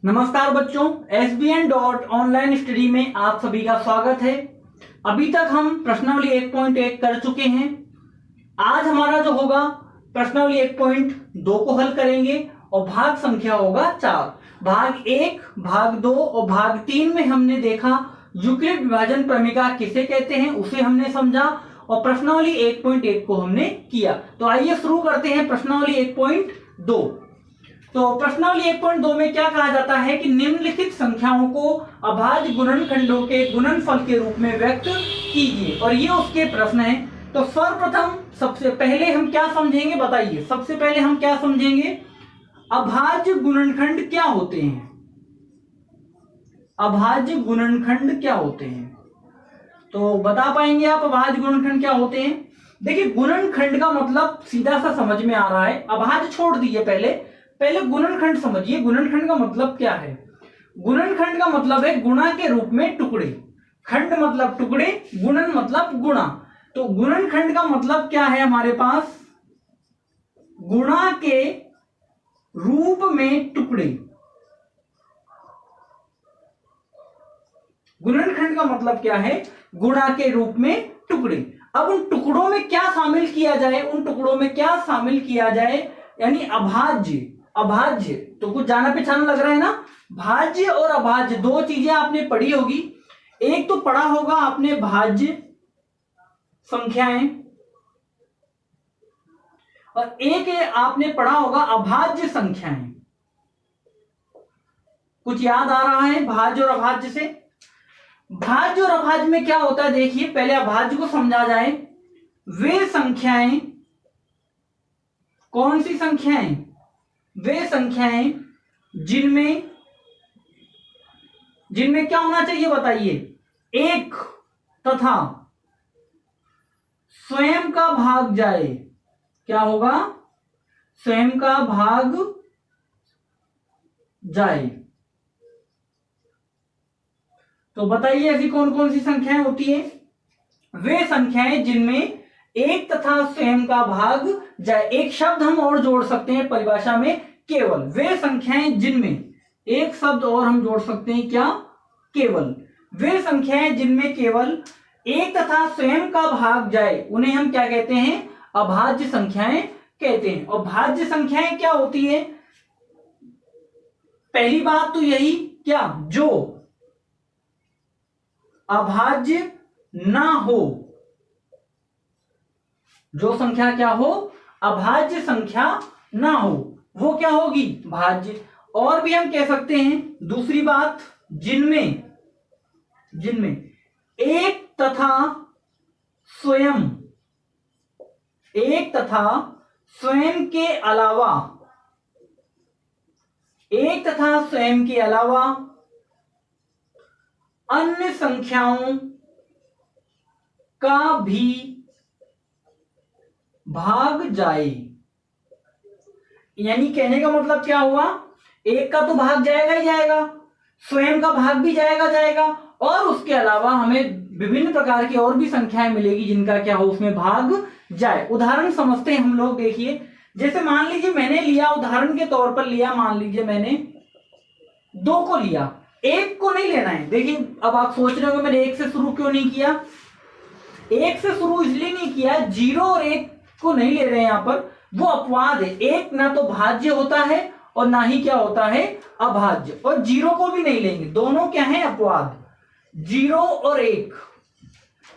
नमस्कार बच्चों, SBN.ऑनलाइन स्टडी में आप सभी का स्वागत है। अभी तक हम प्रश्नावली 1.1 कर चुके हैं। आज हमारा जो होगा प्रश्नावली 1.2 को हल करेंगे और भाग संख्या होगा 4। भाग 1, भाग 2 और भाग 3 में हमने देखा यूक्लिड विभाजन प्रमेय किसे कहते हैं, उसे हमने समझा और प्रश्नावली 1.1 को हमने किया। तो आइए शुरू करते हैं प्रश्नावली 1.2। तो प्रश्नावली 1.2 में क्या कहा जाता है कि निम्नलिखित संख्याओं को अभाज्य गुणनखंडों के गुणनफल के रूप में व्यक्त कीजिए, और ये उसके प्रश्न है। तो सर्वप्रथम सबसे पहले हम क्या समझेंगे, बताइए। सबसे पहले हम क्या समझेंगे, अभाज्य गुणनखंड क्या होते हैं। अभाज्य गुणनखंड क्या होते हैं, तो बता पाएंगे आप अभाज्य गुणनखंड क्या होते हैं। देखिए, गुणनखंड का मतलब सीधा सा समझ में आ रहा है, अभाज्य छोड़ दीजिए। पहले गुणनखंड समझिए। गुणनखंड का मतलब क्या है। गुणनखंड का मतलब है गुणा के रूप में टुकड़े। खंड मतलब टुकड़े, गुणन मतलब गुणा। तो गुणनखंड का मतलब क्या है, हमारे पास गुणा के रूप में टुकड़े। गुणनखंड का मतलब क्या है, गुणा के रूप में टुकड़े। अब उन टुकड़ों में क्या शामिल किया जाए, उन टुकड़ों में क्या शामिल किया जाए, यानी अभाज्य। अभाज्य तो कुछ जाना पहचाना लग रहा है ना। भाज्य और अभाज्य दो चीजें आपने पढ़ी होगी। एक तो पढ़ा होगा आपने भाज्य संख्याएं, और एक आपने पढ़ा होगा अभाज्य संख्याएं। कुछ याद आ रहा है भाज्य और अभाज्य से। भाज्य और अभाज्य में क्या होता है, देखिए पहले अभाज्य को समझा जाए। वे संख्याएं, कौन सी संख्याएं, वे संख्याएं जिनमें क्या होना चाहिए, बताइए। एक तथा स्वयं का भाग जाए। क्या होगा, स्वयं का भाग जाए। तो बताइए ऐसी कौन कौन सी संख्याएं होती है। वे संख्याएं जिनमें एक तथा स्वयं का भाग जाए। एक शब्द हम और जोड़ सकते हैं परिभाषा में, केवल। वे संख्याएं जिनमें, एक शब्द और हम जोड़ सकते हैं, क्या, केवल। वे संख्याएं जिनमें केवल एक तथा स्वयं का भाग जाए, उन्हें हम क्या कहते हैं, अभाज्य संख्याएं कहते हैं। और भाज्य संख्याएं क्या होती है, पहली बात तो यही, क्या, जो अभाज्य ना हो। जो संख्या क्या हो, अभाज्य संख्या ना हो, वो क्या होगी, भाज्य। और भी हम कह सकते हैं दूसरी बात, जिनमें एक तथा स्वयं के अलावा, एक तथा स्वयं के अलावा अन्य संख्याओं का भी भाग जाए। यानी कहने का मतलब क्या हुआ, एक का तो भाग जाएगा ही जाएगा, स्वयं का भाग भी जाएगा, और उसके अलावा हमें विभिन्न प्रकार की और भी संख्याएं मिलेगी जिनका क्या हो, उसमें भाग जाए। उदाहरण समझते हैं हम लोग। देखिए, जैसे मान लीजिए मैंने लिया, उदाहरण के तौर पर लिया, मान लीजिए मैंने 2 को लिया, 1 को नहीं लेना है। देखिए, अब आप सोच रहे हो मैंने 1 से शुरू क्यों नहीं किया। 1 से शुरू इसलिए नहीं किया, 0 और 1 को नहीं ले रहे हैं यहां पर, वो अपवाद है। 1 ना तो भाज्य होता है और ना ही क्या होता है, अभाज्य। और 0 को भी नहीं लेंगे, दोनों क्या है, अपवाद। 0 और 1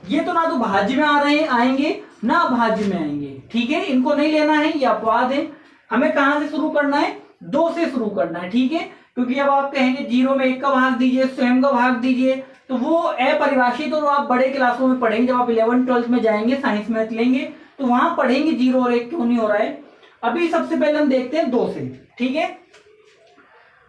ये तो ना तो भाज्य में आ रहे हैं, आएंगे, ना अभाज्य में आएंगे। ठीक है, इनको नहीं लेना है, ये अपवाद है। हमें कहां से शुरू करना है, 2 से शुरू करना है। ठीक है, क्योंकि अब आप कहेंगे 0 में 1 का भाग दीजिए, स्वयं का भाग दीजिए, तो वो अपरिभाषित, और आप बड़े क्लासों में पढ़ेंगे। जब आप 11th-12th में जाएंगे, साइंस मैथ लेंगे, तो वहां पढ़ेंगे 0 और 1 क्यों नहीं हो रहा है। अभी सबसे पहले हम देखते हैं 2 से। ठीक है,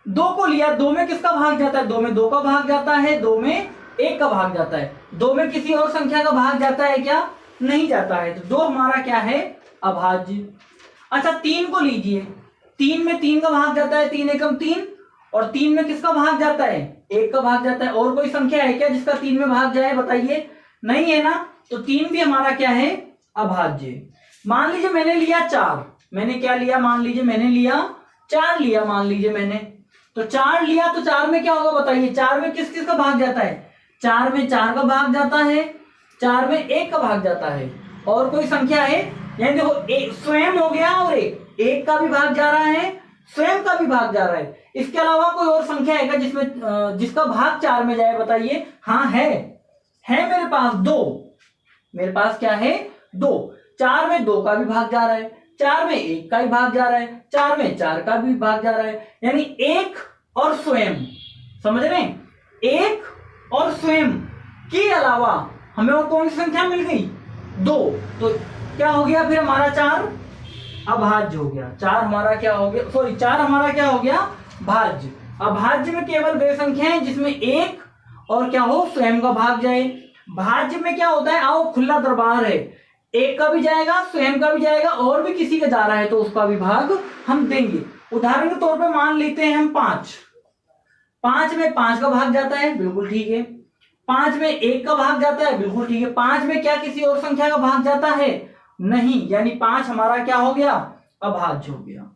2 को लिया, 2 में किसका भाग जाता है, 2 में 2 का भाग जाता है, 2 में 1 का भाग जाता है। 2 में किसी और संख्या का भाग जाता है क्या, नहीं जाता है। तो 2 हमारा क्या है, अभाज्य। अच्छा, 3 को लीजिए, 3 में 3 का भाग जाता है, 3 एकम 3, और 3 में किसका भाग जाता है, 1 का भाग जाता है। और कोई संख्या है क्या जिसका 3 में भाग जाए, बताइए, नहीं है ना। तो 3 भी हमारा क्या है, अभाज्य। मान लीजिए मैंने लिया 4, मैंने क्या लिया, मान लीजिए मैंने लिया 4 लिया, मान लीजिए मैंने, तो 4 लिया तो 4 में क्या होगा बताइए, 4 में किस किस का भाग जाता है, 4 में 4 का भाग जाता है, 4 में 1 का भाग जाता है, और कोई संख्या है, यानी देखो स्वयं हो गया और 1 का भी भाग जा रहा है, स्वयं का भी भाग जा रहा है। इसके अलावा कोई और संख्या है क्या जिसमें जिसका भाग 4 में जाए बताइए। हाँ है मेरे पास 2, मेरे पास क्या है 2, 4 में 2 का भी भाग जा रहा है, 4 में 1 का भी भाग जा रहा है, 4 में 4 का भी भाग जा रहा है, यानी 1 और स्वयं, समझ रहे हैं, 1 और स्वयं के अलावा हमें और कौन सी संख्या मिल गई, 2। तो क्या हो गया फिर हमारा 4 अभाज्य हो गया, 4 हमारा क्या हो गया, सॉरी 4 हमारा क्या हो गया भाज्य। अभाज्य में केवल वे संख्या है जिसमें 1 और क्या हो स्वयं का भाग जाए। भाज्य में क्या होता है, आओ खुला दरबार है, 1 का भी जाएगा, स्वयं का भी जाएगा, और भी किसी का जा रहा है तो उसका भी भाग हम देंगे। उदाहरण के तौर पे मान लेते हैं हम 5 में 5 का भाग जाता है, बिल्कुल ठीक है, 5 में 1 का भाग जाता है, बिल्कुल ठीक है, 5 में क्या किसी और संख्या का भाग जाता है, नहीं, यानी 5 हमारा क्या हो गया अभाज्य हो गया।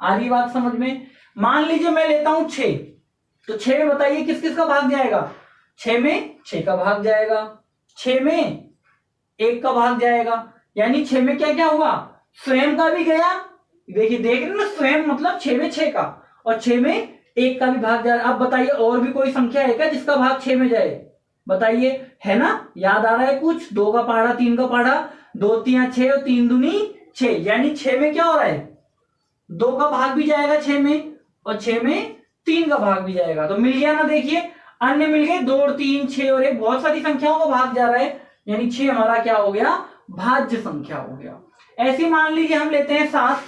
आ रही बात समझ में। मान लीजिए मैं लेता हूं 6, तो 6 में बताइए किस किस का भाग जाएगा, 6 में 6 का भाग जाएगा, 6 में 1 का भाग जाएगा, यानी 6 में क्या क्या हुआ, स्वयं का भी गया, देखिए देख रहे ना, स्वयं मतलब 6 में 6 का, और 6 में 1 का भी भाग जा रहा है। अब बताइए और भी कोई संख्या है क्या जिसका भाग 6 में जाए, बताइए, है ना, याद आ रहा है कुछ, 2 का पहाड़ा 3 का पहाड़ा, 2 3 6 और 3 दूनी 6, यानी 6 में क्या हो रहा है 2 का भाग भी जाएगा 6 में, और 6 में 3 का भाग भी जाएगा, तो मिल गया ना। देखिए अन्य मिल गए, 2 3 6 और 1, बहुत सारी संख्याओं का भाग जा रहा है, यानी 6 हमारा क्या हो गया भाज्य संख्या हो गया। ऐसे मान लीजिए हम लेते हैं 7,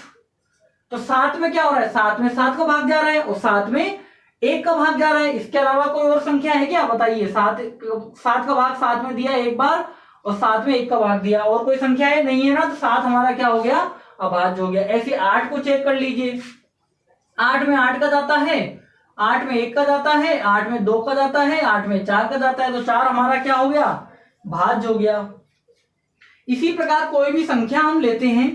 तो 7 में क्या हो रहा है, 7 में 7 का भाग जा रहा है, और 7 में 1 का भाग जा रहा है। इसके अलावा कोई और संख्या है क्या बताइए, 7 का भाग 7 में दिया एक बार, और 7 में 1 का भाग दिया, और कोई संख्या है, नहीं है ना, तो 7 हमारा क्या हो गया अभाज्य हो गया। ऐसे 8 को चेक कर लीजिए, 8 में 8 का जाता है, 8 में 1 का जाता है, 8 में 2 का जाता है, 8 में 4 का जाता है, तो 4 हमारा क्या हो गया भाज्य हो गया। इसी प्रकार कोई भी संख्या हम लेते हैं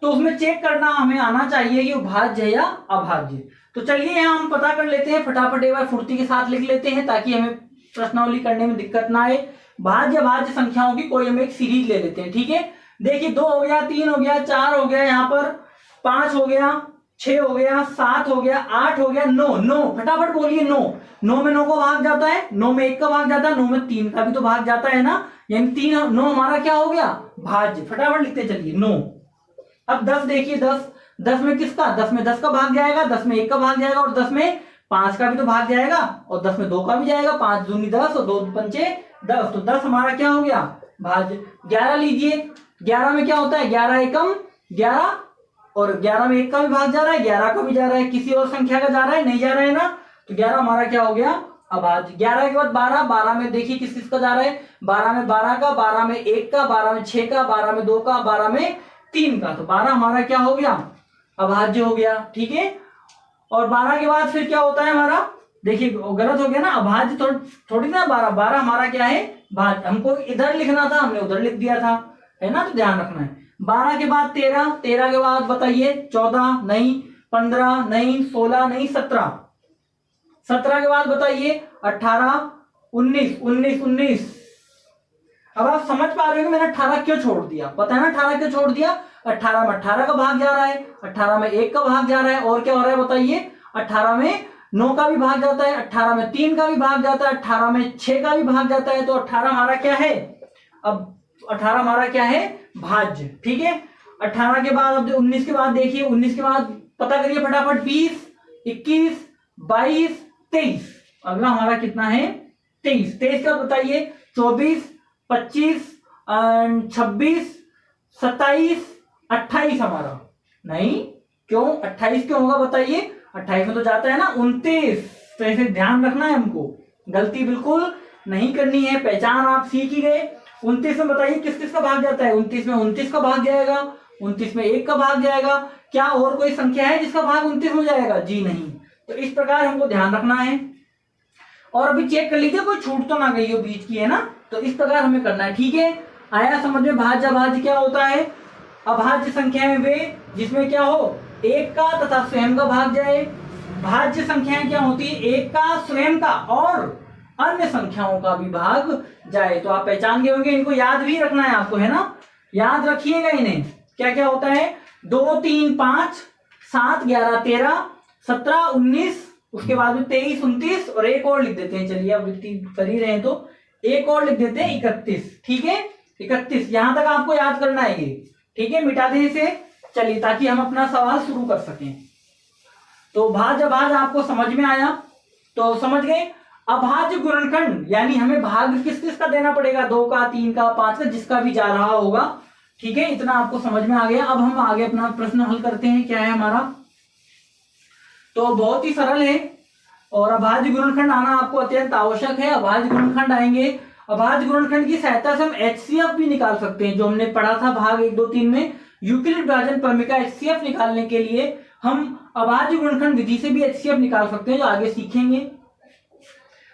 तो उसमें चेक करना हमें आना चाहिए कि वो भाज्य है या अभाज्य। तो चलिए यहाँ हम पता कर लेते हैं, फटाफट एक बार फुर्ती के साथ लिख लेते हैं ताकि हमें प्रश्नावली करने में दिक्कत ना आए। भाज्य अभाज्य संख्याओं की कोई हम एक सीरीज ले लेते हैं, ठीक है। देखिए 2 हो गया, 3 हो गया, 4 हो गया, यहाँ पर 5 हो गया, 6 हो गया, 7 हो गया, 8 हो गया, 9 फटाफट बोलिए 9 में 9 का भाग जाता है, 9 में 1 का भाग जाता है, 9 में 3 का भी तो भाग जाता है ना, यानी 9 हमारा क्या हो गया भाज्य। फटाफट लिखते चलिए 9। अब 10 देखिए, 10 में किसका, 10 में 10 का भाग जाएगा, 10 में 1 का भाग जाएगा, और 10 में 5 का भी तो भाग जाएगा, और 10 में 2 का भी जाएगा, 5 दूनी 10 और 2 पंचे 10, तो 10 हमारा क्या हो गया भाज्य। 11 लीजिए, 11 में क्या होता है, 11 एकम 11, और 11 में 1 का भी भाग जा रहा है, 11 का भी जा रहा है, किसी और संख्या का जा रहा है, नहीं जा रहा है ना, तो 11 हमारा क्या हो गया अभाज्य। 11 के बाद 12 में देखिए किस किस का जा रहा है, 12 में 12 का, 12 में 1 का, 12 में 6 का, 12 में 2 का, 12 में 3 का, तो 12 हमारा क्या हो गया अभाज्य हो गया, ठीक है। और 12 के बाद फिर क्या होता है हमारा, देखिए गलत हो गया ना, अभाज्य थोड़ी ना 12 हमारा क्या है भाज्य, हमको इधर लिखना था, हमने उधर लिख दिया था, है ना, तो ध्यान रखना है। 12 के बाद 13 के बाद बताइए 14 नहीं, 15 नहीं, 16 नहीं, 17 के बाद बताइए 18 19। अब आप समझ पा रहे हो कि मैंने 18 क्यों छोड़ दिया, पता है ना 18 क्यों छोड़ दिया, 18 में 18 का भाग जा रहा है, 18 में 1 का भाग जा रहा है, और क्या हो रहा है बताइए, 18 में 9 का भी भाग जाता है, 18 में 3 का भी भाग जाता है, 18 में 6 का भी भाग जाता है, तो 18 हमारा क्या है, अब 18 हमारा क्या है भाज्य, ठीक है। 18 के बाद अब 19 के बाद देखिए, 19 के बाद पता करिए फटाफट, 20 21 22 23, अगला हमारा कितना है 23 का बताइए, 24 25 26 27 28 हमारा, नहीं क्यों 28 क्यों होगा बताइए, 28 में तो जाता है ना 29, तो ऐसे ध्यान रखना है, हमको गलती बिल्कुल नहीं करनी है, पहचान आप सीख ही गए। 29 में बताइए किस किस का भाग जाता है, 29 में 29 का भाग जाएगा, 29 में 1 का भाग जाएगा, क्या और कोई संख्या है जिसका भाग 29 में जाएगा, जी नहीं। तो इस प्रकार हमको ध्यान रखना है, और अभी चेक कर लीजिए कोई छूट तो ना गई हो बीच की, है ना, तो इस प्रकार हमें करना है, ठीक है। आया समझ में भाज्य अभाज्य क्या होता है। अभाज्य संख्या में वे जिसमें क्या हो 1 का तथा स्वयं का भाग जाए, भाज्य संख्याएं क्या होती है, एक का, स्वयं का और अन्य संख्याओं का भी भाग जाए। तो आप पहचान गए होंगे, इनको याद भी रखना है आपको, है ना, याद रखिएगा इन्हें। क्या क्या होता है, 2 3 5 7 11 13 17 19, उसके बाद में 23 29 और एक और लिख देते हैं। चलिए अब कर ही रहे हैं तो एक और लिख देते हैं 31। ठीक है, 31 यहां तक आपको याद करना है ये। ठीक है, मिटा दें इसे। चलिए, ताकि हम अपना सवाल शुरू कर सकें। तो भाज्य भाज आपको समझ में आया, तो समझ गए। अभाज्य गुणनखंड यानी हमें भाग किस किस का देना पड़ेगा, 2 का, 3 का, 5 का, जिसका भी जा रहा होगा। ठीक है, इतना आपको समझ में आ गया। अब हम आगे अपना प्रश्न हल करते हैं। क्या है हमारा, तो बहुत ही सरल है और अभाज्य गुणनखंड आना आपको अत्यंत आवश्यक है। अभाज्य गुणनखंड आएंगे, अभाज्य गुणनखंड की सहायता से हम HCF भी निकाल सकते हैं, जो हमने पढ़ा था भाग 1 2 3 में। यूक्लिड विभाजन प्रमेय HCF निकालने के लिए हम अभाज्य गुणनखंड विधि से भी HCF निकाल सकते हैं, जो आगे सीखेंगे।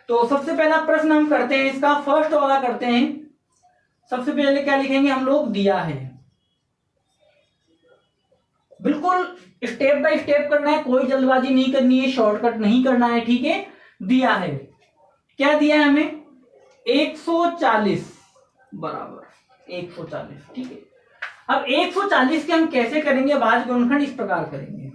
तो सबसे पहला प्रश्न हम करते हैं, इसका फर्स्ट वाला करते हैं। सबसे पहले क्या लिखेंगे हम लोग, दिया है। बिल्कुल स्टेप बाय स्टेप करना है, कोई जल्दबाजी नहीं करनी है, शॉर्टकट नहीं करना है। ठीक है, दिया है, क्या दिया है हमें, 140 बराबर 140। ठीक है, अब 140 के हम कैसे करेंगे भाज्य गुणनखंड, इस प्रकार करेंगे।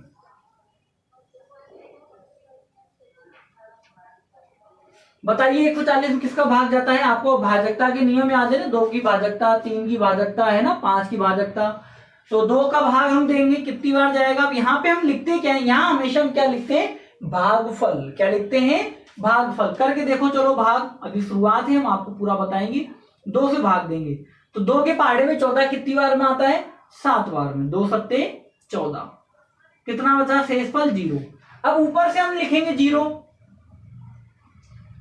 बताइए 140 में किसका भाग जाता है, आपको भाजकता के नियम याद है ना, 2 की भाजकता, 3 की भाजकता है ना, 5 की भाजकता। तो 2 का भाग हम देंगे, कितनी बार जाएगा। अब यहाँ पे हम लिखते क्या है, यहाँ हमेशा हम क्या लिखते हैं, भागफल। क्या लिखते हैं, भागफल। करके देखो, चलो भाग, अभी शुरुआत है, हम आपको पूरा बताएंगे। 2 से भाग देंगे तो 2 के पहाड़े में 14 कितनी बार में आता है, 7 बार में। 2 सत्ते 14, कितना बचा, शेषफल 0। अब ऊपर से हम लिखेंगे 0,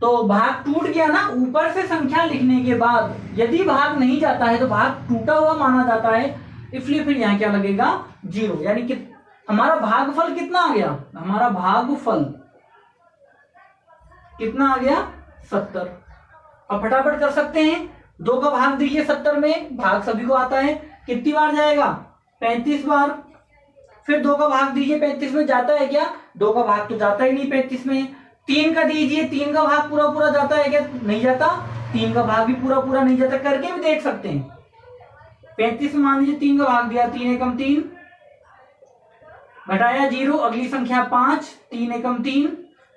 तो भाग टूट गया ना। ऊपर से संख्या लिखने के बाद यदि भाग नहीं जाता है तो भाग टूटा हुआ माना जाता है, इसलिए फिर यहाँ क्या लगेगा, 0। यानी कि हमारा भागफल कितना आ गया, हमारा भागफल कितना आ गया, 70। अब फटाफट कर सकते हैं, 2 का भाग दीजिए 70 में, भाग सभी को आता है, कितनी बार जाएगा, 35 बार। फिर 2 का भाग दीजिए 35 में, जाता है क्या, 2 का भाग तो जाता ही नहीं 35 में। 3 का दीजिए, 3 का भाग पूरा पूरा जाता है क्या, नहीं जाता। 3 का भाग भी पूरा पूरा नहीं जाता, करके भी देख सकते हैं। 35 में मान लीजिए 3 का भाग दिया, 3 एकम 3, घटाया 0, अगली संख्या 5, 3 एकम 3,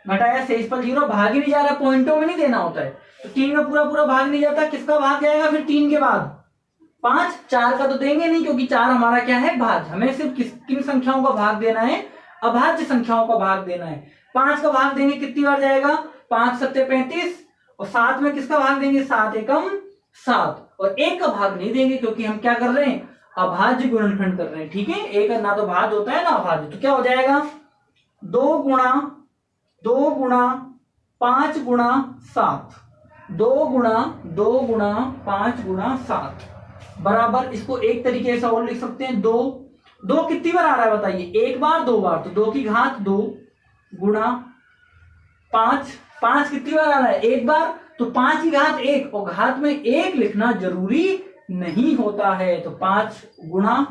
घटाया शेषफल 0। भाग ही नहीं जा रहा, पॉइंटों में नहीं देना होता है, तो 3 का पूरा पूरा भाग नहीं जाता, किसका भाग जाएगा फिर 3 के बाद, 5। 4 का तो देंगे नहीं, क्योंकि 4 हमारा क्या है, भाज्य। हमें सिर्फ किन संख्याओं का भाग देना है, अभाज्य संख्याओं का भाग देना है। 5 का भाग देंगे, कितनी बार जाएगा, 5 सत्ते 35, और 7 में किसका भाग देंगे, 7 एकम 7, और 1 का भाग नहीं देंगे, क्योंकि हम क्या कर रहे हैं, अभाज्य गुणनखंड कर रहे हैं। ठीक है, एक ना तो भाज्य होता है ना अभाज्य। तो क्या हो जाएगा, 2 गुणा 5 गुणा 7, 2 गुणा 5 गुणा 7 बराबर, इसको एक तरीके से और लिख सकते हैं, 2 कितनी बार आ रहा है बताइए, 1 बार 2 बार, तो 2 की घात 2 गुणा 5 कितनी बार आ रहा है, 1 बार, तो 5 की घात 1, और घात में 1 लिखना जरूरी नहीं होता है। तो 5 गुणा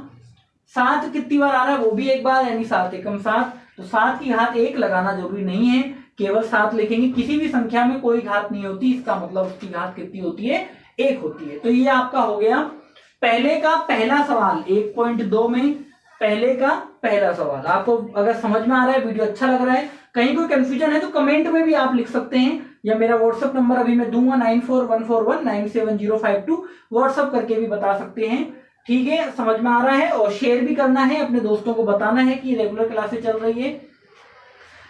7 कितनी बार आ रहा है, वो भी 1 बार, यानी 7 एकम 7, तो 7 की घात 1 लगाना जरूरी नहीं है, केवल 7 लिखेंगे। किसी भी संख्या में कोई घात नहीं होती, इसका मतलब उसकी घात कितनी होती है, 1 होती है। तो ये आपका हो गया पहले का पहला सवाल, 1.2 में पहले का पहला सवाल। आपको अगर समझ में आ रहा है, वीडियो अच्छा लग रहा है, कहीं कोई कंफ्यूजन है तो कमेंट में भी आप लिख सकते हैं, या मेरा व्हाट्सएप नंबर अभी मैं दूंगा 9414197052, व्हाट्सएप करके भी बता सकते हैं। ठीक है, समझ में आ रहा है, और शेयर भी करना है, अपने दोस्तों को बताना है कि रेगुलर क्लासेस चल रही है।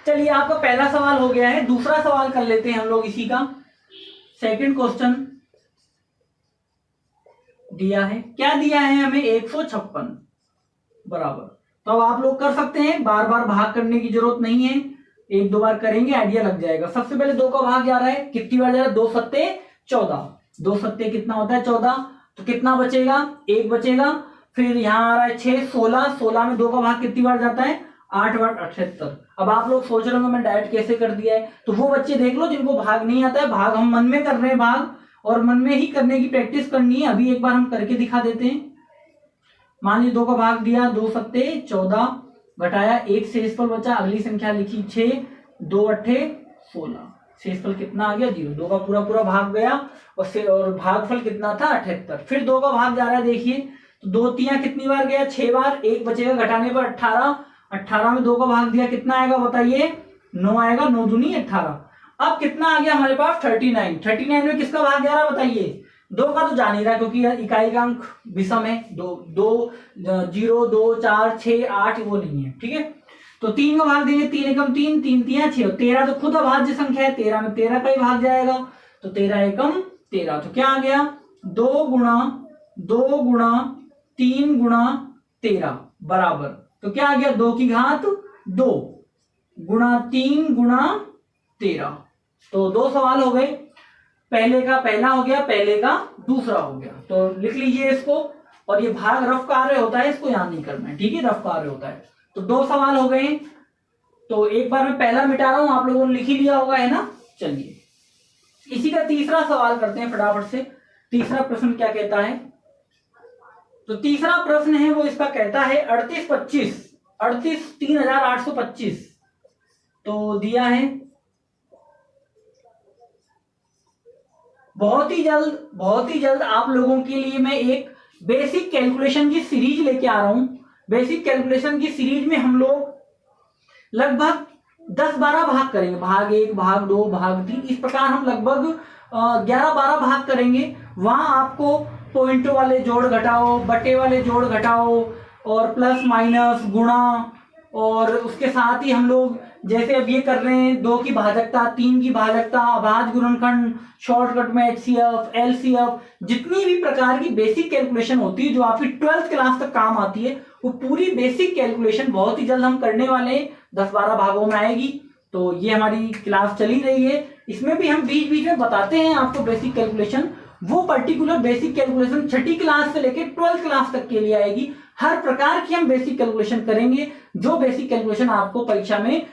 चलिए, आपका पहला सवाल हो गया है, दूसरा सवाल कर लेते हैं हम लोग इसी का। सेकंड क्वेश्चन दिया है, क्या दिया है हमें, 156 बराबर। तो अब आप लोग कर सकते हैं, बार बार भाग करने की जरूरत नहीं है, 1-2 बार करेंगे आइडिया लग जाएगा। सबसे पहले 2 का भाग जा रहा है, कितनी बार जा रहा है, 2 सत्ते 14, 2 सत्ते कितना होता है 14, तो कितना बचेगा, 1 बचेगा। फिर यहाँ आ रहा है 6, 16 में 2 का भाग कितनी बार जाता है, 8 बार 78। अब आप लोग सोच रहे होंगे मैं डायरेक्ट कैसे कर दिया है, तो वो बच्चे देख लो जिनको भाग नहीं आता है। भाग हम मन में कर रहे हैं, भाग और मन में ही करने की प्रैक्टिस करनी है। अभी एक बार हम करके दिखा देते हैं। मान लीजिए 2 का भाग दिया, 2 सत्ते 14, घटाया, एक शेषफल बचा, अगली संख्या लिखी 6, 2 अट्ठे 16, शेषफल कितना आ गया 0, 2 का पूरा पूरा भाग गया और भागफल कितना था 78। फिर 2 का भाग जा रहा है, देखिए तो 2 तियां कितनी बार गया 6 बार, एक बचेगा घटाने पर 18, 18 में 2 का भाग दिया कितना आएगा बताइए 9 आएगा, 9 दूनी 18। अब कितना आ गया हमारे पास 39, 39 में किसका भाग जा रहा है बताइए, 2 का तो जा नहीं रहा क्योंकि इकाई का अंक विषम है, 2 0 2 4 6 8 वो नहीं है, ठीक है। तो 3 का भाग देंगे, 3 एकम 3, 3 तियां 6, 13 तो खुद अभाज्य संख्या है, 13 में 13 का ही भाग जाएगा, तो 13 एकम 13, तो क्या आ गया 2 गुणा 3 गुणा 13 बराबर, तो क्या आ गया 2 की घात 2 गुणा 3 गुणा 13। तो 2 सवाल हो गए, पहले का पहला हो गया, पहले का दूसरा हो गया, तो लिख लीजिए इसको। और ये भाग रफ कार्य होता है, इसको याद नहीं करना है, ठीक है, रफ कार्य होता है। तो 2 सवाल हो गए, तो एक बार मैं पहला मिटा रहा हूं, आप लोगों ने लिख ही लिया होगा, है ना। चलिए इसी का तीसरा सवाल करते हैं फटाफट से। तीसरा प्रश्न क्या कहता है, तो तीसरा प्रश्न है वो इसका कहता है 38 3825, तो दिया है बहुत ही जल्द आप लोगों के लिए मैं एक बेसिक कैलकुलेशन की सीरीज लेके आ रहा हूं। बेसिक कैलकुलेशन की सीरीज में हम लोग लगभग 10-12 भाग करेंगे, भाग 1 भाग 2 भाग 3, इस प्रकार हम लगभग 11-12 भाग करेंगे। वहां आपको पॉइंटों वाले जोड़ घटाओ, बटे वाले जोड़ घटाओ और प्लस माइनस गुणा, और उसके साथ ही हम लोग जैसे अब ये कर रहे हैं 2 की भाजकता, 3 की भाजकता, अभाज्य गुणनखंड, शॉर्टकट में HCF, LCF, जितनी भी प्रकार की बेसिक कैलकुलेशन होती है जो आपकी 12th क्लास तक काम आती है, वो पूरी बेसिक कैलकुलेशन बहुत ही जल्द हम करने वाले हैं, 10-12 भागों में आएगी। तो ये हमारी क्लास चली रही है, इसमें भी हम बीच बीच में बताते हैं आपको बेसिक कैलकुलेशन। वो पर्टिकुलर बेसिक कैलकुलेशन 6ठी क्लास से लेकर 12th क्लास तक के लिए आएगी। हर प्रकार की हम बेसिक कैलकुलेशन करेंगे, जो बेसिक कैलकुलेशन आपको परीक्षा में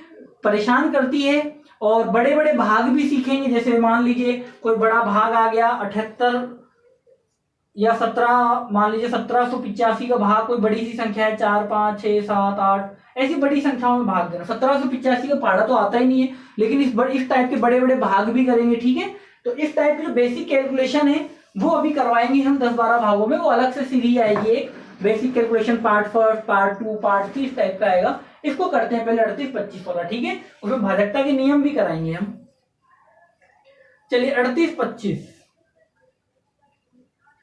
परेशान करती है। और बड़े बड़े भाग भी सीखेंगे, जैसे मान लीजिए कोई बड़ा भाग आ गया 78 या 17, मान लीजिए 1785 का भाग, कोई बड़ी सी संख्या है 4 5 6 7 8, ऐसी बड़ी संख्याओं में भाग देना। 1785 का पहाड़ा तो आता ही नहीं है, लेकिन इस टाइप के बड़े बड़े भाग भी करेंगे, ठीक है। तो इस टाइप की जो बेसिक कैलकुलेशन है वो अभी करवाएंगे हम 10-12 भागों में, वो अलग से सीरीज आएगी, एक basic calculation part 1, part 2, part 3 type का आएगा। इसको करते हैं पहले 38-25 वाला, ठीक है, उसमें भाजकता के नियम भी कराएंगे हम। चलिए 38-25,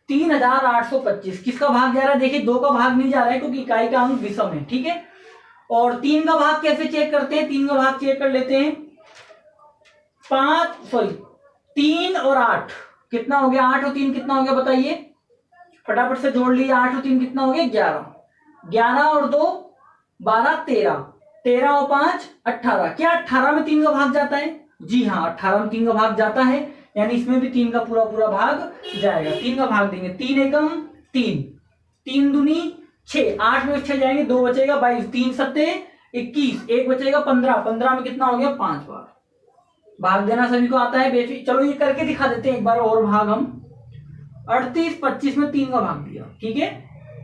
3825 किसका भाग जा रहा है, देखिए 2 का भाग नहीं जा रहा है क्योंकि इकाई का अंक विषम है, ठीक है। और 3 का भाग कैसे चेक करते हैं, 3 का भाग चेक कर लेते हैं, 3 और 8 कितना हो गया, 8 और 3 कितना हो गया बताइए, फटाफट से जोड़ लीजिए, 8 और 3 कितना हो गया 11, 11 और 2 12, 13, 13 और 5 18। क्या 18 में 3 का भाग जाता है, जी हाँ 18 में 3 का भाग जाता है, यानी इसमें भी 3 का पूरा पूरा भाग जाएगा। 3 का भाग देंगे, 3 एकम 3, 3 दूनी 6, 8 में 6 जाएंगे, 2 बचेगा 22, 3 सत्ते 21, 1 बचेगा 15, 15 में कितना हो गया 5 बार। भाग देना सभी को आता है बेफिक्र, चलो ये करके दिखा देते हैं एक बार और भाग हम। 38-25 में 3 का भाग दिया, ठीक है,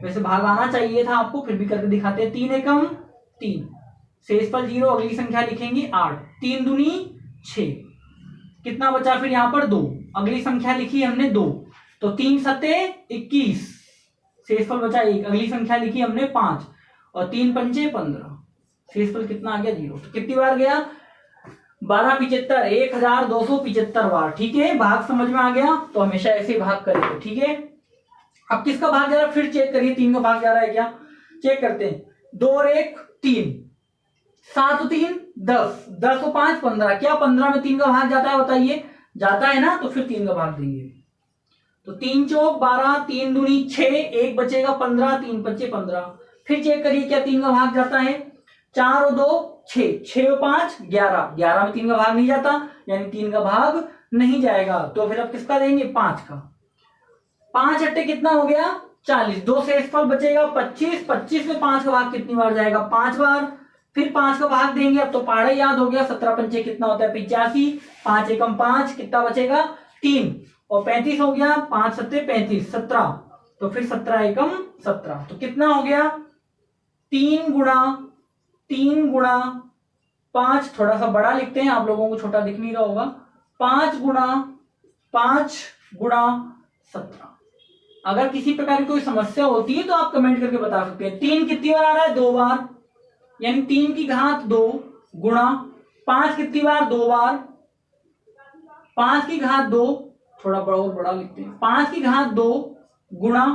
वैसे भाग आना चाहिए था आपको, फिर भी करके दिखाते हैं। 3 एकम 3, शेषफल 0, अगली संख्या लिखेंगे 8, 3 दूनी 6, कितना बचा फिर यहाँ पर 2, अगली संख्या लिखी हमने 2, तो 3 सत्ते 21, शेषफल बचा 1, अगली संख्या लिखी हमने 5 और 3 पंचे 15, शेषफल कितना आ गया 0। तो कितनी बार गया 1275, 1275 बार, ठीक है। भाग समझ में आ गया, तो हमेशा ऐसे भाग करेंगे, ठीक है। अब किसका भाग जा रहा है फिर चेक करिए, 3 का भाग जा रहा है क्या, चेक करते हैं। 2 और 1 3, 7 और 3 10, 10 और 5 15, क्या 15 में 3 का भाग जाता है बताइए, जाता है ना, तो फिर 3 का भाग देंगे। तो 3 चौक 12, 3 दूनी 6, 1 बचेगा 15, 3 पंचे 15, फिर चेक करिए क्या 3 का भाग जाता है, 4 और 2 6, 6 और 5 11, 11 में 3 का भाग नहीं जाता, यानी 3 का भाग नहीं जाएगा। तो फिर अब किसका देंगे 5 का, 5 अट्टे कितना हो गया 40, 2 शेषफल बचेगा 25, 25 में 5 का भाग कितनी बार जाएगा 5 बार, फिर 5 का भाग देंगे। अब तो पहाड़ा याद हो गया, 17 पंचे कितना होता है 85, 5 एकम 5, कितना बचेगा 3 और 35 हो गया, 5 सत्ते 35, 17, तो फिर 17 एकम 17, तो कितना हो गया 3 गुणा 3 गुणा 5, थोड़ा सा बड़ा लिखते हैं, आप लोगों को छोटा दिख नहीं रहा होगा, 5 गुणा 5 गुणा 17। अगर किसी प्रकार की कोई समस्या होती है तो आप कमेंट करके बता सकते हैं। 3 कितनी बार आ रहा है? 2 बार, यानी 3 की घात 2 गुणा 5 कितनी बार? 2 बार, 5 की घात 2, थोड़ा बड़ा और बड़ा लिखते हैं, 5 की घात 2 गुणा,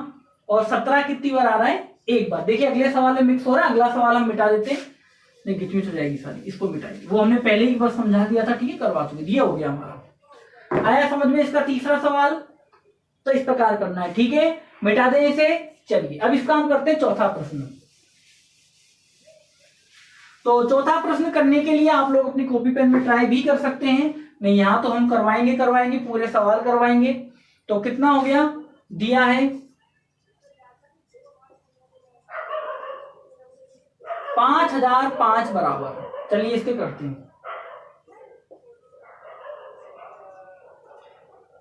और 17 कितनी बार आ रहा है? 1 बार। देखिए अगले सवाल में मिक्स हो रहा है, अगला सवाल हम मिटा देते हैं, नहीं गिचमिच हो जाएगी सारी, इसको मिटाएंगे, वो हमने पहले ही बस समझा दिया था, ठीक है, करवा चुके, दिया हो गया हमारा। आया समझ में इसका तीसरा सवाल? तो इस प्रकार करना है, ठीक है, मिटा दें इसे। चलिए अब इसका हम करते हैं चौथा प्रश्न। तो चौथा प्रश्न करने के लिए आप लोग अपनी कॉपी पेन में ट्राई भी कर सकते हैं, नहीं यहां तो हम करवाएंगे पूरे सवाल करवाएंगे। तो कितना हो गया? दिया है 5005 बराबर, चलिए इसके करते हैं।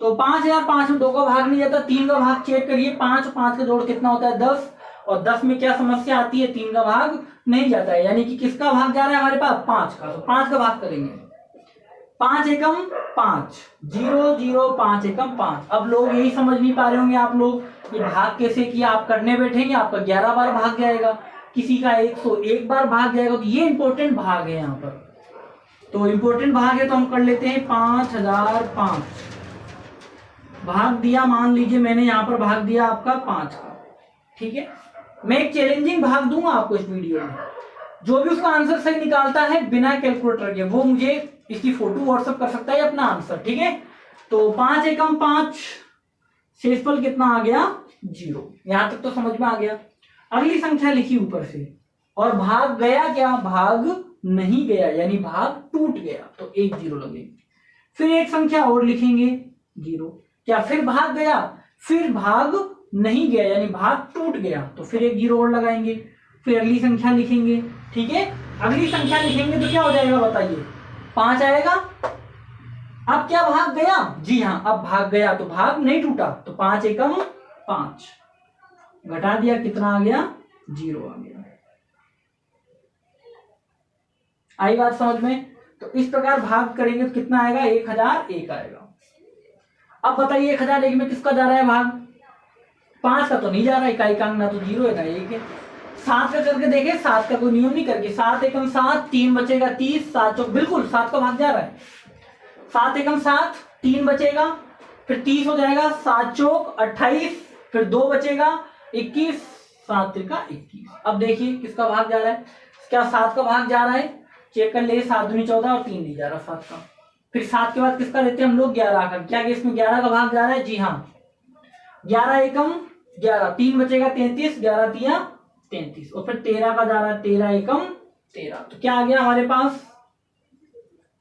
तो 5005 में 2 का भाग नहीं जाता, 3 का भाग चेक करिए, 5 और 5 का जोड़ कितना होता है? 10, और 10 में क्या समस्या आती है? 3 का भाग नहीं जाता है, यानी कि किसका भाग जा रहा है हमारे पास? 5 का, तो 5 का भाग करेंगे, 5 एकम 5, 0 0 5 एकम 5। अब लोग यही समझ नहीं पा रहे होंगे आप लोग, ये भाग कैसे किया, आप करने बैठेंगे आपका 11 बार भाग जाएगा, किसी का 101 बार भाग जाएगा, तो ये इंपॉर्टेंट भाग है यहाँ पर। तो इंपॉर्टेंट भाग है तो हम कर लेते हैं 5005 भाग दिया, मान लीजिए मैंने यहाँ पर भाग दिया आपका 5 का, ठीक है। मैं एक चैलेंजिंग भाग दूंगा आपको इस वीडियो में, जो भी उसका आंसर सही निकालता है बिना कैलकुलेटर के, वो मुझे इसकी फोटो व्हाट्सएप कर सकता है अपना आंसर, ठीक है। तो 5 एकम 5, शेषफल कितना आ गया? 0। यहां तक तो समझ में आ गया। अगली संख्या लिखी ऊपर से, और भाग गया क्या? भाग नहीं गया, यानी भाग टूट गया, तो 1 0 लगेगी। फिर एक संख्या और लिखेंगे 0, क्या? फिर भाग गया, फिर भाग नहीं गया, यानी भाग टूट गया, तो फिर 1 0 और लगाएंगे। फिर अगली संख्या लिखेंगे, ठीक है। अगली संख्या लिखेंगे तो क्या हो जाएगा बताइए? 5 आएगा। अब क्या भाग गया? जी हाँ, अब भाग गया, तो भाग नहीं टूटा, तो 5 एकम 5 घटा दिया, कितना आ गया? 0 आ गया। आई बात समझ में? तो इस प्रकार भाग करेंगे तो कितना आएगा? 1001 आएगा। अब बताइए 1001 में किसका जा रहा है भाग? 5 का तो नहीं जा रहा, इकाई का अंक ना तो 0 है ना 1 है। 7 का करके देखे, 7 का कोई नियम नहीं करके, 7 एकम 7, 3 बचेगा 30, 7 चौक, बिल्कुल 7 का भाग जा रहा है, 7 एकम 7, 3 बचेगा, फिर 30 हो जाएगा, 7 चौक 28, फिर 2 बचेगा 21, 7 त्रिका 21। अब देखिए किसका भाग जा रहा है? क्या 7 का भाग जा रहा है? चेक कर ले, 7 दूनी 14 और 3 नहीं जा रहा 7 का। फिर 7 के बाद किसका लेते हैं हम लोग? 11 का। क्या इसमें 11 का भाग जा रहा है? जी हाँ, 11 एकम 11, 3 बचेगा 33, 11 तिया 33, और फिर 13 का जा रहा है, 13 एकम 13। तो क्या आ गया हमारे पास?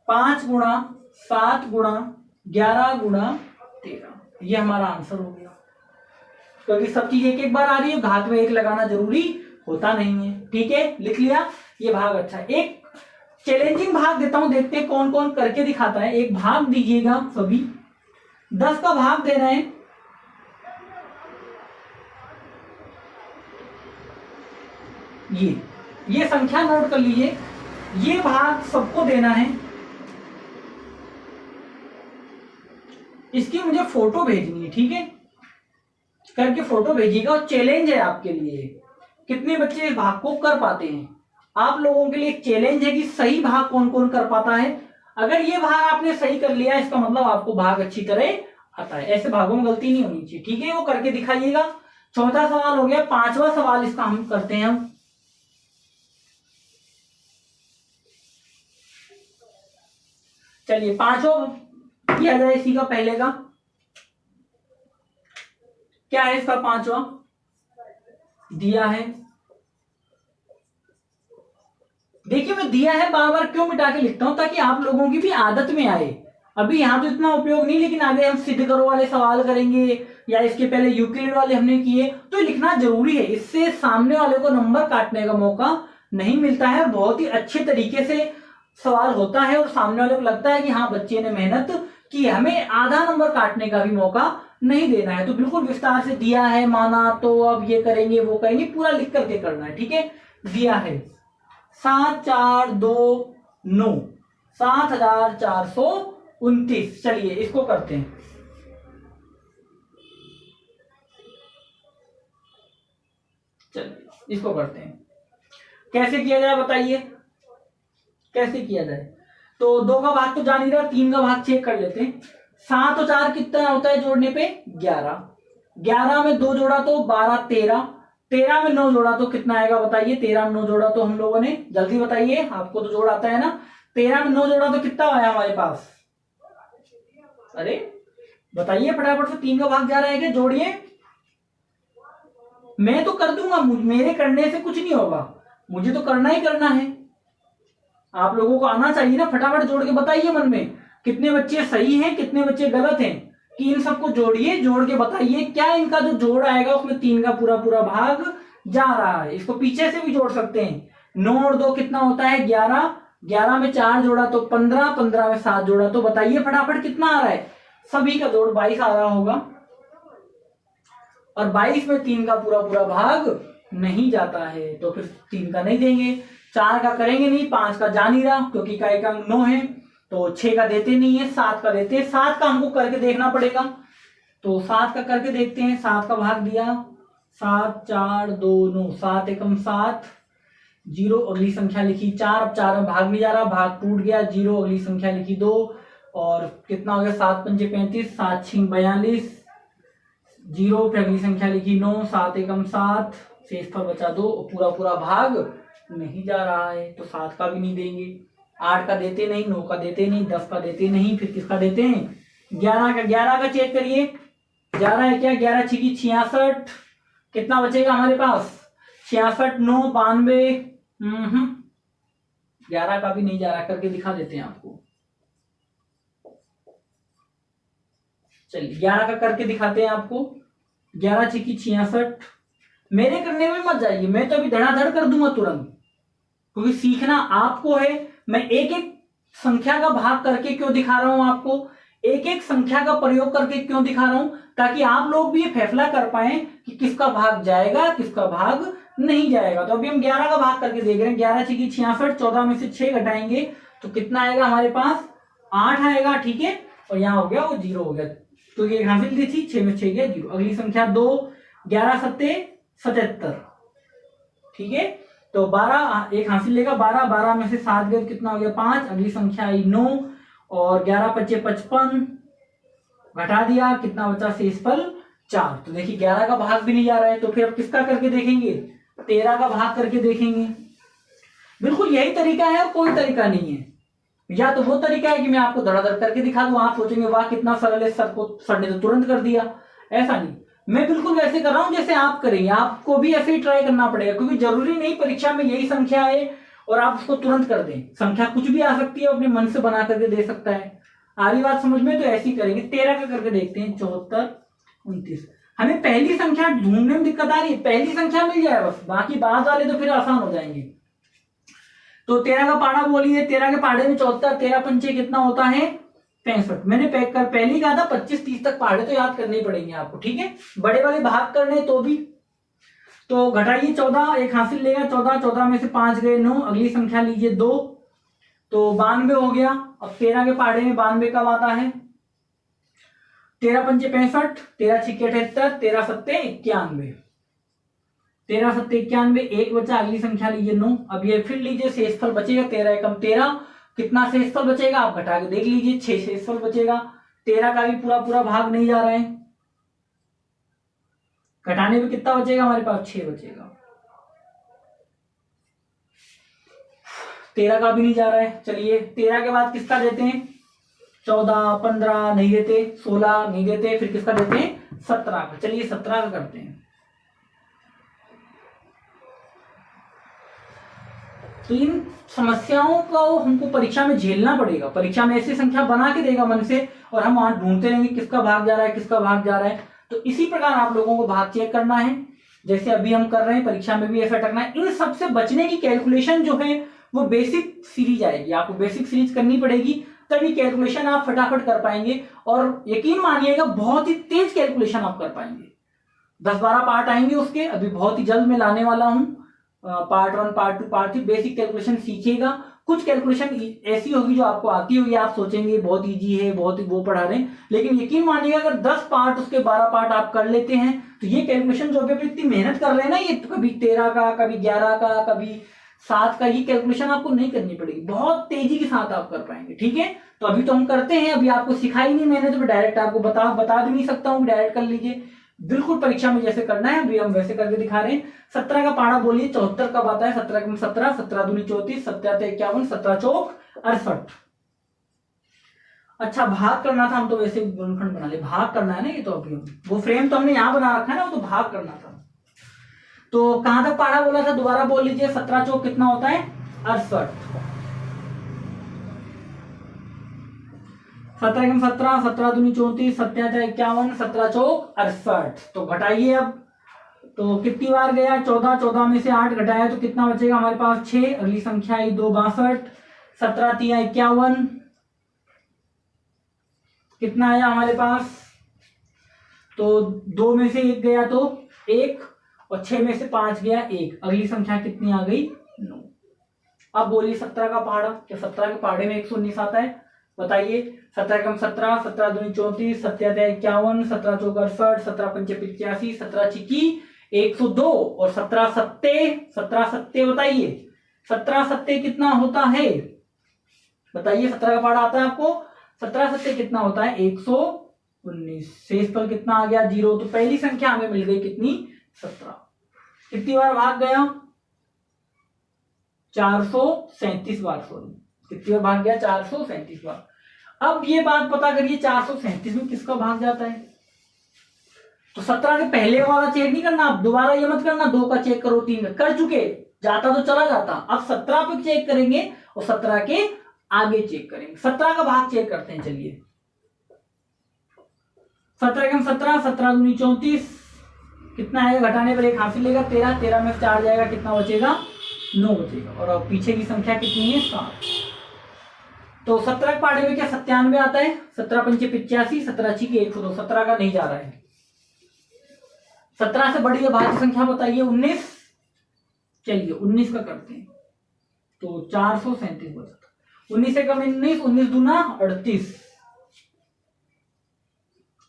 5 गुणा 7 गुणा 11 गुणा 13, ये हमारा आंसर हो गया। क्योंकि सब चीज एक एक बार आ रही है, घात में 1 लगाना जरूरी होता नहीं है, ठीक है। लिख लिया ये भाग। अच्छा, एक चैलेंजिंग भाग देता हूं, देखते हैं कौन कौन करके दिखाता है। एक भाग दीजिएगा सभी, 10 का भाग दे रहे हैं, ये संख्या नोट कर लीजिए, ये भाग सबको देना है। इसकी मुझे फोटो भेजनी है, ठीक है, करके फोटो भेजिएगा। और चैलेंज है आपके लिए, कितने बच्चे इस भाग को कर पाते हैं। आप लोगों के लिए एक चैलेंज है कि सही भाग कौन कौन कर पाता है। अगर ये भाग आपने सही कर लिया, इसका मतलब आपको भाग अच्छी तरह आता है। ऐसे भागों में गलती नहीं होनी चाहिए, ठीक है, वो करके दिखाइएगा। चौथा सवाल हो गया। पांचवा सवाल इसका हम करते हैं। हम चलिए पांचवा किया जाए इसी का, पहले का क्या है? इसका पांचवा दिया है, देखिए मैं दिया है बार बार क्यों मिटा के लिखता हूं, ताकि आप लोगों की भी आदत में आए। अभी यहां तो इतना उपयोग नहीं, लेकिन आगे हम सिद्ध करो वाले सवाल करेंगे, या इसके पहले यूक्लिड वाले हमने किए, तो लिखना जरूरी है। इससे सामने वाले को नंबर काटने का मौका नहीं मिलता है, बहुत ही अच्छे तरीके से सवाल होता है, और सामने वाले को लगता है कि हाँ बच्चे ने मेहनत की, हमें आधा नंबर काटने का भी मौका नहीं देना है। तो बिल्कुल विस्तार से दिया है, माना तो अब ये करेंगे वो करेंगे, पूरा लिख करके करना है, ठीक है। दिया है 7429 7429। चलिए इसको करते हैं। चलिए इसको करते हैं, कैसे किया जाए बताइए, कैसे किया जाए। तो 2 का भाग तो जान ही रहा, 3 का भाग चेक कर लेते हैं। 7 और 4 कितना होता है जोड़ने पे 11, 11 में 2 जोड़ा तो 12, 13, 13 में 9 जोड़ा तो कितना आएगा बताइए। 13 में 9 जोड़ा तो हम लोगों ने, जल्दी बताइए, आपको तो जोड़ आता है ना। 13 में 9 जोड़ा तो कितना आया हमारे पास, अरे बताइए फटाफट से। 3 का भाग जा रहा है क्या, जोड़िए। मैं तो कर दूंगा, मेरे करने से कुछ नहीं होगा, मुझे तो करना ही करना है। आप लोगों को आना चाहिए ना, फटाफट जोड़ के बताइए मन में कितने बच्चे सही हैं कितने बच्चे गलत हैं, कि इन सबको जोड़िए, जोड़ के बताइए क्या इनका जो जोड़ आएगा उसमें 3 का पूरा पूरा भाग जा रहा है। इसको पीछे से भी जोड़ सकते हैं। 9 और 2 कितना होता है 11, 11 में 4 जोड़ा तो 15, 15 में 7 जोड़ा तो बताइए फटाफट कितना आ रहा है। सभी का जोड़ 22 आ रहा होगा, और 22 में 3 का पूरा पूरा भाग नहीं जाता है, तो फिर 3 का नहीं देंगे। 4 का करेंगे नहीं, 5 का जा नहीं रहा क्योंकि इकाई का अंक 9 है, तो 6 का देते नहीं है, 7 का देते हैं। 7 का हमको करके देखना पड़ेगा, तो 7 का करके देखते हैं। 7 का भाग दिया 7 4 2 9, 7 एकम 7, 0 अगली संख्या लिखी 4, अब 4 में भाग नहीं जा रहा, भाग टूट गया, 0 अगली संख्या लिखी 2, और कितना हो गया 7 पंचे 35, 7 6 42, 0 फिर अगली संख्या लिखी 9, 7 एकम 7, शेषफल बचा 2, पूरा पूरा भाग नहीं जा रहा है, तो 7 का भी नहीं देंगे। 8 का देते नहीं, 9 का देते नहीं, 10 का देते नहीं, फिर किसका देते हैं 11 का। 11 का चेक करिए, 11 है क्या, 11 छिकी 66, कितना बचेगा हमारे पास 66 9 92, 11 का भी नहीं जा रहा, करके दिखा देते हैं आपको। चलिए 11 का करके दिखाते हैं आपको। 11 छिकी 66, मेरे करने में मत जाइए, मैं तो अभी धड़ाधड़ कर दूंगा तुरंत, क्योंकि सीखना आपको है। मैं एक एक संख्या का भाग करके क्यों दिखा रहा हूं आपको, एक एक संख्या का प्रयोग करके क्यों दिखा रहा हूं, ताकि आप लोग भी ये फैसला कर पाए कि किसका भाग जाएगा किसका भाग नहीं जाएगा। तो अभी हम 11 का भाग करके देख रहे हैं। 11 छिकी 66, 14 में से 6 घटाएंगे तो कितना आएगा हमारे पास 8 आएगा, ठीक है। और यहाँ हो गया वो 0 हो गया, तो ये हासिल दी थी, 6 में 6 गया 0। अगली संख्या 2, 11 सत्ते 77, ठीक है। तो 12 एक हासिल लेगा, 12, 12 में से 7 गए कितना हो गया 5, अगली संख्या आई 9, और 11 पच्चे 55, घटा दिया कितना बचा शेषफल 4। तो देखिए 11 का भाग भी नहीं जा रहा है, तो फिर अब किसका करके देखेंगे 13 का भाग करके देखेंगे। बिल्कुल यही तरीका है और कोई तरीका नहीं है। या तो वो तरीका है कि मैं आपको धड़ाधड़ करके दिखा दूं, आप सोचेंगे वाह कितना सरल है, सर ने तो तुरंत कर दिया। ऐसा नहीं, मैं बिल्कुल वैसे कर रहा हूं जैसे आप करेंगे, आपको भी ऐसे ही ट्राई करना पड़ेगा, क्योंकि जरूरी नहीं परीक्षा में यही संख्या है और आप उसको तुरंत कर दें। संख्या कुछ भी आ सकती है, अपने मन से बना करके दे सकता है। आ रही बात समझ में, तो ऐसे ही करेंगे। 13 का करके देखते हैं, 74 29। हमें पहली संख्या ढूंढने में दिक्कत आ रही है, पहली संख्या मिल जाए बस, बाकी बाद वाले तो फिर आसान हो जाएंगे। तो 13 का पाड़ा बोलिए, 13 के पाड़े में 74, 13 पंचे कितना होता है 65। मैंने पैक कर पहली कहा था 25 30 तक पाड़े तो याद करने ही पड़ेंगे आपको, ठीक है। बड़े वाले भाग करने तो भी, तो घटाइए 14, एक हासिल लेगा 14, 14 में से 5 गए 9, अगली संख्या लीजिए 2, तो 92 हो गया। अब 13 के पाड़े में 92 कब आता है, 13 पंचे 65, 13 छिक्के 78, 13 सत्ते 91, 13 सत्ते 91, एक बचा, अगली संख्या लीजिए 9। अब ये फिर लीजिए शेषफल बचेगा 13 एकम 13, कितना शेषफल बचेगा आप घटा के देख लीजिए, 6 शेषफल बचेगा। 13 का भी पूरा पूरा भाग नहीं जा रहा है, घटाने में कितना बचेगा हमारे पास 6 बचेगा। 13 का भी नहीं जा रहा है। चलिए 13 के बाद किसका देते हैं 14 15 नहीं देते, 16 नहीं देते, फिर किसका देते हैं 17 का। चलिए 17 का करते हैं। तो इन समस्याओं को हमको परीक्षा में झेलना पड़ेगा, परीक्षा में ऐसी संख्या बना के देगा मन से, और हम वहां ढूंढते रहेंगे किसका भाग जा रहा है किसका भाग जा रहा है। तो इसी प्रकार आप लोगों को भाग चेक करना है, जैसे अभी हम कर रहे हैं, परीक्षा में भी ऐसा करना है। इन सबसे बचने की कैलकुलेशन जो है वो बेसिक सीरीज आएगी, आपको बेसिक सीरीज करनी पड़ेगी, तभी कैलकुलेशन आप फटाफट कर पाएंगे। और यकीन मानिएगा बहुत ही तेज कैलकुलेशन आप कर पाएंगे। 10-12 पार्ट आएंगे उसके, अभी बहुत ही जल्द मैं लाने वाला हूं, part 1, part 2, part 3 basic calculation सीखिएगा। कुछ कैलकुलेशन ऐसी होगी जो आपको आती होगी, आप सोचेंगे बहुत इजी है, बहुत वो पढ़ा रहे हैं, लेकिन यकीन मानिएगा अगर 10 पार्ट उसके 12 पार्ट आप कर लेते हैं तो ये कैलकुलेशन जो अभी इतनी मेहनत कर रहे हैं ना, ये कभी 13 का, कभी 11 का, कभी 7 का, ये कैलकुलेशन आपको नहीं करनी पड़ेगी, बहुत तेजी के साथ आप कर पाएंगे। ठीक है, तो अभी तो हम करते हैं, अभी आपको सिखाई नहीं मैंने, तो मैं डायरेक्ट आपको बता भी नहीं सकता हूँ, डायरेक्ट कर लीजिए, बिल्कुल परीक्षा में जैसे करना है अभी हम वैसे करके दिखा रहे हैं। 17 का पहाड़ा बोलिए 74 कब आता है? 17 के 17, 17 दूनी 34, 17 51, 17 चौक 68। अच्छा भाग करना था, हम तो वैसे गुणनखंड बना ले, भाग करना है ना ये, तो अभी वो फ्रेम तो हमने यहाँ बना रखा है ना, वो तो भाग करना था। तो कहां तक पहाड़ा बोला था, दोबारा बोल लीजिए। 17 चौक कितना होता है? 68। 17 के 17, 17 दूनी 34, 17 51, 17 चौक 68। तो घटाइए अब, तो कितनी बार गया? 14, 14 में से 8 घटाया तो कितना बचेगा हमारे पास? 6। अगली संख्या आई 2 62, 17 3 51, कितना आया हमारे पास? तो 2 में से 1 गया तो 1, और 6 में से 5 गया 1। अगली संख्या कितनी आ गई? 9। अब बोलिए 17 का पहाड़ा, क्या 17 के पहाड़े में 119 आता है? बताइए। 17 कम 17, 17 दूनी 34, 17 51, 17 चौक 68, 17 पंचे 85, 17 छिकी 102, और 17 सत्ते बताइए 17 सत्ते कितना होता है? बताइए, 17 का पहाड़ा आता है आपको? 17 सत्ते कितना होता है? 119। शेष पर कितना आ गया? 0। तो पहली संख्या हमें मिल गई कितनी? 17। कितनी बार भाग गया? 437 बार। सॉरी, कितनी बार भाग गया? 437 बार। अब ये बात पता करिए 437 में किसका भाग जाता है? तो 17 के पहले वाला चेक नहीं करना, आप दोबारा ये मत करना 2 का चेक करो, 3 का कर चुके, जाता तो चला जाता। अब 17 पे चेक करेंगे और 17 के आगे चेक करेंगे। 17 का भाग चेक करते हैं, चलिए। 17 के 17, 17 दूनी 34, कितना आएगा? घटाने पर 1 हासिल लेगा 13, 13 में 4 जाएगा, कितना बचेगा? 9 बचेगा। और अब पीछे की संख्या कितनी है? 7। तो 17 के पहाड़े में क्या 97 आता है? 17 पंचे 85, 17 छिके 102, 17 का नहीं जा रहा है। 17 से बड़ी भाज्य संख्या बताइए। 19। चलिए 19 का करते हैं, तो 437 बचा। 19 से कम 19, 19 दूना 38,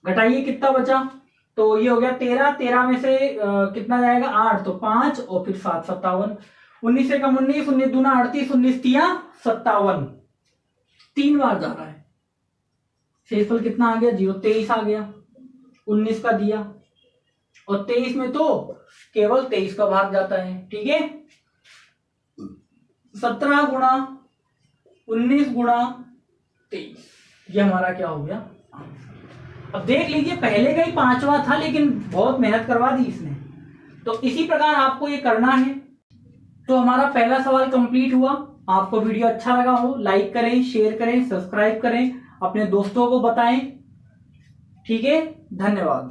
घटाइए कितना बचा? तो ये हो गया 13, 13 में से कितना जाएगा? 8, तो 5 और फिर 7, 57। 19 से कम 19, 19 दूना 38, 19 तिया 57, 3 बार जा रहा है। शेषफल कितना आ गया? 0। 23 आ गया, 19 का दिया, और 23 में तो केवल 23 का भाग जाता है। ठीक है, 17 गुणा 19 गुणा 23, ये हमारा क्या हो गया? अब देख लीजिए, पहले का ही 5वां था, लेकिन बहुत मेहनत करवा दी इसने। तो इसी प्रकार आपको ये करना है। तो हमारा पहला सवाल कंप्लीट हुआ। आपको वीडियो अच्छा लगा हो, लाइक करें, शेयर करें, सब्सक्राइब करें, अपने दोस्तों को बताएं। ठीक है, धन्यवाद।